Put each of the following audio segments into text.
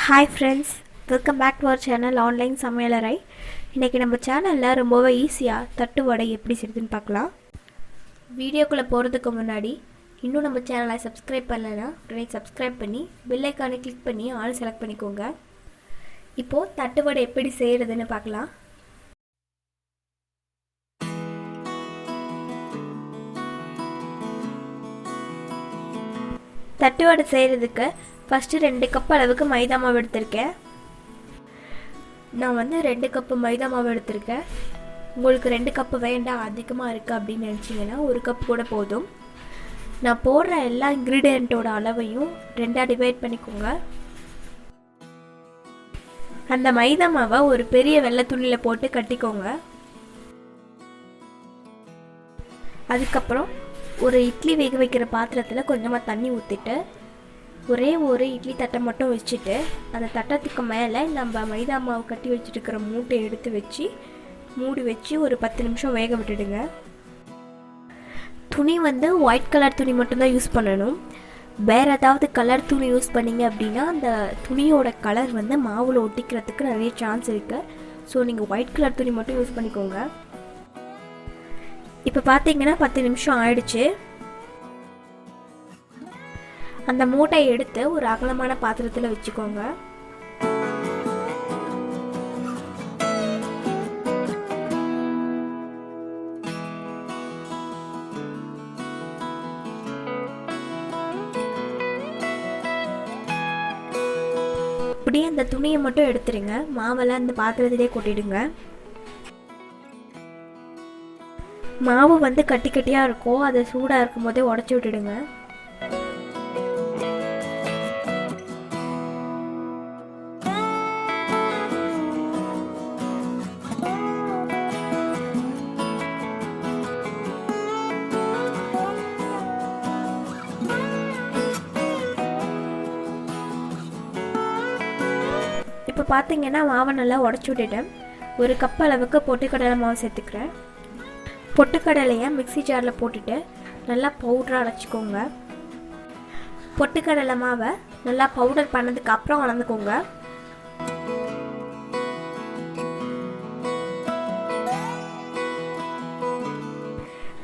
Hi friends, welcome back to our channel online சமையலறை. இன்றைக்கி நம்ம சேனலில் ரொம்பவே ஈஸியாக தட்டு வடை எப்படி செய்யுதுன்னு பார்க்கலாம். வீடியோக்குள்ளே போகிறதுக்கு முன்னாடி இன்னும் நம்ம சேனலை சப்ஸ்கிரைப் பண்ணலைன்னா உடனே சப்ஸ்கிரைப் பண்ணி பெல் ஐக்கானை கிளிக் பண்ணி ஆல் செலக்ட் பண்ணிக்கோங்க. இப்போது தட்டு வடை எப்படி செய்கிறதுன்னு பார்க்கலாம். தட்டு வடை செய்கிறதுக்கு ஃபஸ்ட்டு 2 கப் அளவுக்கு மைதா மாவு எடுத்திருக்கேன். நான் 2 கப்பு மைதா மாவு எடுத்திருக்கேன். உங்களுக்கு 2 கப்பு வேண்டாம், அதிகமாக இருக்குது அப்படின்னு நினச்சிங்கன்னா 1 கப் கூட போதும். நான் போடுற எல்லா இன்க்ரீடியண்ட்டோட அளவையும் 2ஆக டிவைட் பண்ணிக்கோங்க. அந்த மைதா மாவை ஒரு பெரிய வெள்ளை துணியில் போட்டு கட்டிக்கோங்க. அதுக்கப்புறம் ஒரு இட்லி வேக வைக்கிற பாத்திரத்தில் கொஞ்சமாக தண்ணி ஊற்றிட்டு ஒரே ஒரு இட்லி தட்டை மட்டும் வச்சுட்டு அந்த தட்டத்துக்கு மேலே நம்ம மைதா மாவு கட்டி வச்சுருக்கிற மூட்டையை எடுத்து வச்சு மூடி வச்சு ஒரு 10 நிமிஷம் வேக விட்டுடுங்க. துணி ஒயிட் கலர் துணி மட்டும்தான் யூஸ் பண்ணணும். வேறு ஏதாவது கலர் துணி யூஸ் பண்ணிங்க அப்படின்னா அந்த துணியோட கலர் மாவில் ஒட்டிக்கிறதுக்கு நிறைய சான்ஸ் இருக்குது. ஸோ நீங்கள் ஒயிட் கலர் துணி மட்டும் யூஸ் பண்ணிக்கோங்க. இப்போ பார்த்தீங்கன்னா 10 நிமிஷம் ஆயிடுச்சு. அந்த மூட்டையை எடுத்து ஒரு அகலமான பாத்திரத்தில் வச்சுக்கோங்க. அப்படியே அந்த துணியை மட்டும் எடுத்துருங்க. மாவெல்லாம் அந்த பாத்திரத்திலே கொட்டிடுங்க. மாவு கட்டி கட்டியாக இருக்கும், அதை சூடாக இருக்கும் போதே உடச்சி விட்டுடுங்க. இப்போ பார்த்தீங்கன்னா மாவை நல்லா உடச்சி விட்டுட்டேன். 1 கப் அளவுக்கு பொட்டுக்கடலை மாவு சேர்த்துக்கிறேன். பொட்டுக்கடலையை மிக்ஸி ஜாரில் போட்டுட்டு நல்லா பவுடராக அரைச்சிக்கோங்க. பொட்டுக்கடலை மாவை நல்லா பவுடர் பண்ணதுக்கு அப்புறம் வளர்ந்துக்கோங்க.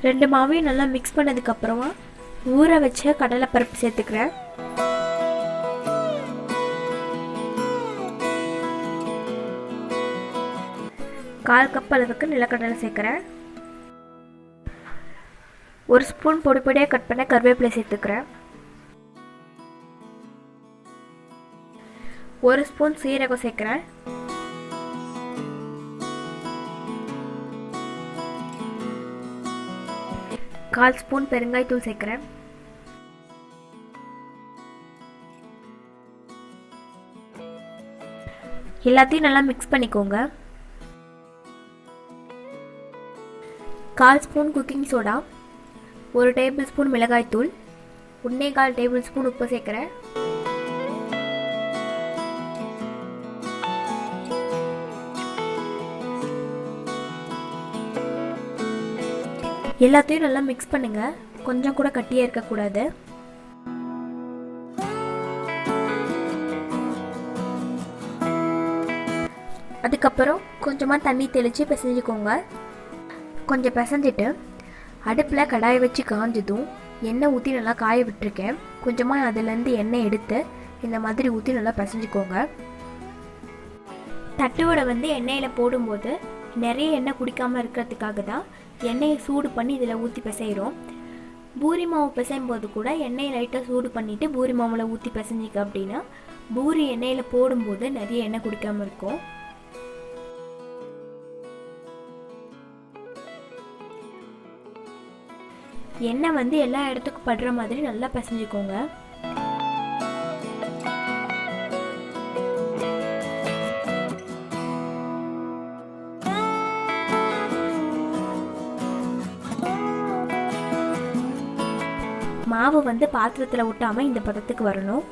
ரெண்டு மாவையும் நல்லா மிக்ஸ் பண்ணதுக்கப்புறமா ஊற வச்ச கடலைப்பருப்பு சேர்த்துக்கிறேன். கால் கப் அளவுக்கு நிலக்கடலை சேர்க்குறேன். 1 ஸ்பூன் பொடி பொடியாக கட் பண்ண கருவேப்பிலை சேர்த்துக்கிறேன். 1 ஸ்பூன் சீரகம் சேர்க்குறேன். கால் ஸ்பூன் பெருங்காயத்தூள் சேர்க்குறேன். எல்லாத்தையும் நல்லா மிக்ஸ் பண்ணிக்கோங்க. 1/4 spoon cooking soda, 1 table spoon மிளகாய்த்தூள், 1/4 டேபிள் ஸ்பூன் உப்பு சேர்க்குறேன். எல்லாத்தையும் நல்லா மிக்ஸ் பண்ணுங்க. கொஞ்சம் கூட கட்டியே இருக்கக்கூடாது. அதுக்கப்புறம் கொஞ்சமாக தண்ணி தெளித்து பிசைஞ்சுக்கோங்க. கொஞ்சம் பிசைஞ்சிட்டு அடுப்பில் கடாயை வச்சு காஞ்சதும் எண்ணெய் ஊற்றி நல்லா காய விட்டுருக்கேன். கொஞ்சமாக அதிலேருந்து எண்ணெய் எடுத்து இந்த மாதிரி ஊற்றி நல்லா பிசைஞ்சிக்கோங்க. தட்டு வடை எண்ணெயில் போடும்போது நிறைய எண்ணெய் குடிக்காமல் இருக்கிறதுக்காக தான் எண்ணெயை சூடு பண்ணி இதில் ஊற்றி பிசைகிறோம். பூரி மாவு பிசையும் போது கூட எண்ணெயை லைட்டாக சூடு பண்ணிவிட்டு பூரி மாவில் ஊற்றி பிசைஞ்சிக்க அப்படின்னா பூரி எண்ணெயில் போடும்போது நிறைய எண்ணெய் குடிக்காமல் இருக்கும். எண்ணெய் எல்லா இடத்துக்கும் படுற மாதிரி நல்லா பிசைஞ்சுக்கோங்க. மாவு பாத்திரத்தில் ஒட்டாமல் இந்த பதத்துக்கு வரணும்.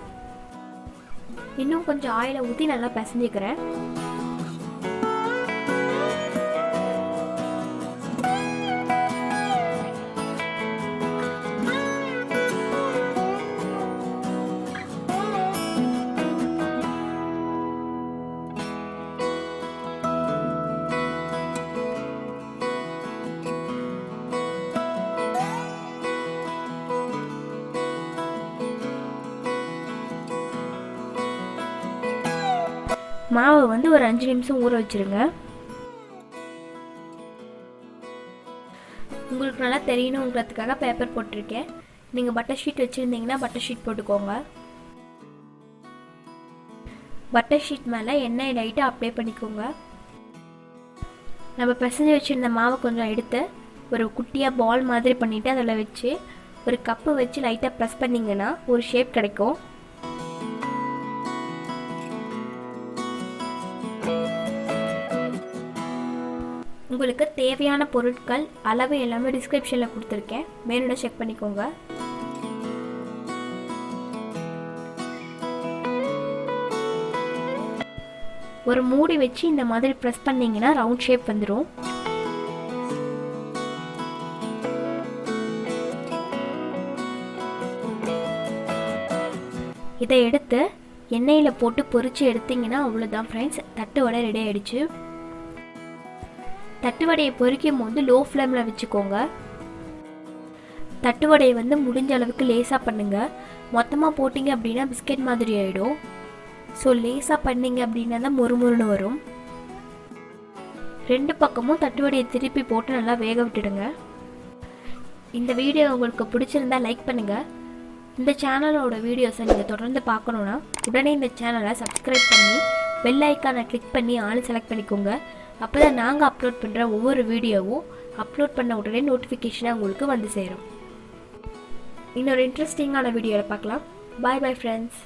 இன்னும் கொஞ்சம் ஆயிலை ஊற்றி நல்லா பிசைஞ்சுக்கிறேன். மாவை வந்து ஒரு 5 நிமிஷம் ஊற வச்சுருங்க. உங்களுக்கு நல்லா தெரியணுங்கிறதுக்காக பேப்பர் போட்டிருக்கேன். நீங்கள் பட்டர் ஷீட் வச்சுருந்தீங்கன்னா பட்டர் ஷீட் போட்டுக்கோங்க. பட்டர் ஷீட் மேலே எண்ணெய் லைட்டாக அப்ளை பண்ணிக்கோங்க. நம்ம பிசைஞ்சு வச்சுருந்த மாவை கொஞ்சம் எடுத்து ஒரு குட்டியாக பால் மாதிரி பண்ணிவிட்டு அதில் வச்சு ஒரு கப்பு வச்சு லைட்டாக ப்ரெஸ் பண்ணிங்கன்னா ஒரு ஷேப் கிடைக்கும். உங்களுக்கு தேவையான பொருட்கள் அளவு எல்லாமே டிஸ்கிரிப்ஷனில் கொடுத்துருக்கேன், வேணும்னா செக் பண்ணிக்கோங்க. ஒரு மூடி வச்சு இந்த மாதிரி ப்ரெஸ் பண்ணிங்கன்னா ரவுண்ட் ஷேப் வந்துடும். இதை எடுத்து எண்ணெயில் போட்டு பொரித்து எடுத்திங்கன்னா அவ்வளோதான் ஃப்ரெண்ட்ஸ், தட்டு வடை ரெடி ஆகிடுச்சு. தட்டு வடையை பொரிக்கும் போது லோ ஃப்ளேமில் வச்சுக்கோங்க. தட்டு வடையை வந்து முடிஞ்ச அளவுக்கு லேசாக பண்ணுங்கள். மொத்தமாக போட்டிங்க அப்படின்னா பிஸ்கெட் மாதிரி ஆகிடும். ஸோ லேசாக பண்ணிங்க அப்படின்னா தான் மொறுமொறுன்னு வரும். 2 பக்கமும் தட்டு வடையை திருப்பி போட்டு நல்லா வேக விட்டுடுங்க. இந்த வீடியோ உங்களுக்கு பிடிச்சிருந்தா லைக் பண்ணுங்கள். இந்த சேனலோட வீடியோஸை நீங்கள் தொடர்ந்து பார்க்கணுன்னா உடனே இந்த சேனலை சப்ஸ்கிரைப் பண்ணி பெல் ஐக்கானை கிளிக் பண்ணி ஆல் செலக்ட் பண்ணிக்கோங்க. அப்போ தான் நாங்கள் அப்லோட் பண்ணுற ஒவ்வொரு வீடியோவும் அப்லோட் பண்ண உடனே நோட்டிஃபிகேஷனாக உங்களுக்கு வந்து சேரும். இன்னொரு இன்ட்ரெஸ்டிங்கான வீடியோவில் பார்க்கலாம். பாய் பாய் ஃப்ரெண்ட்ஸ்.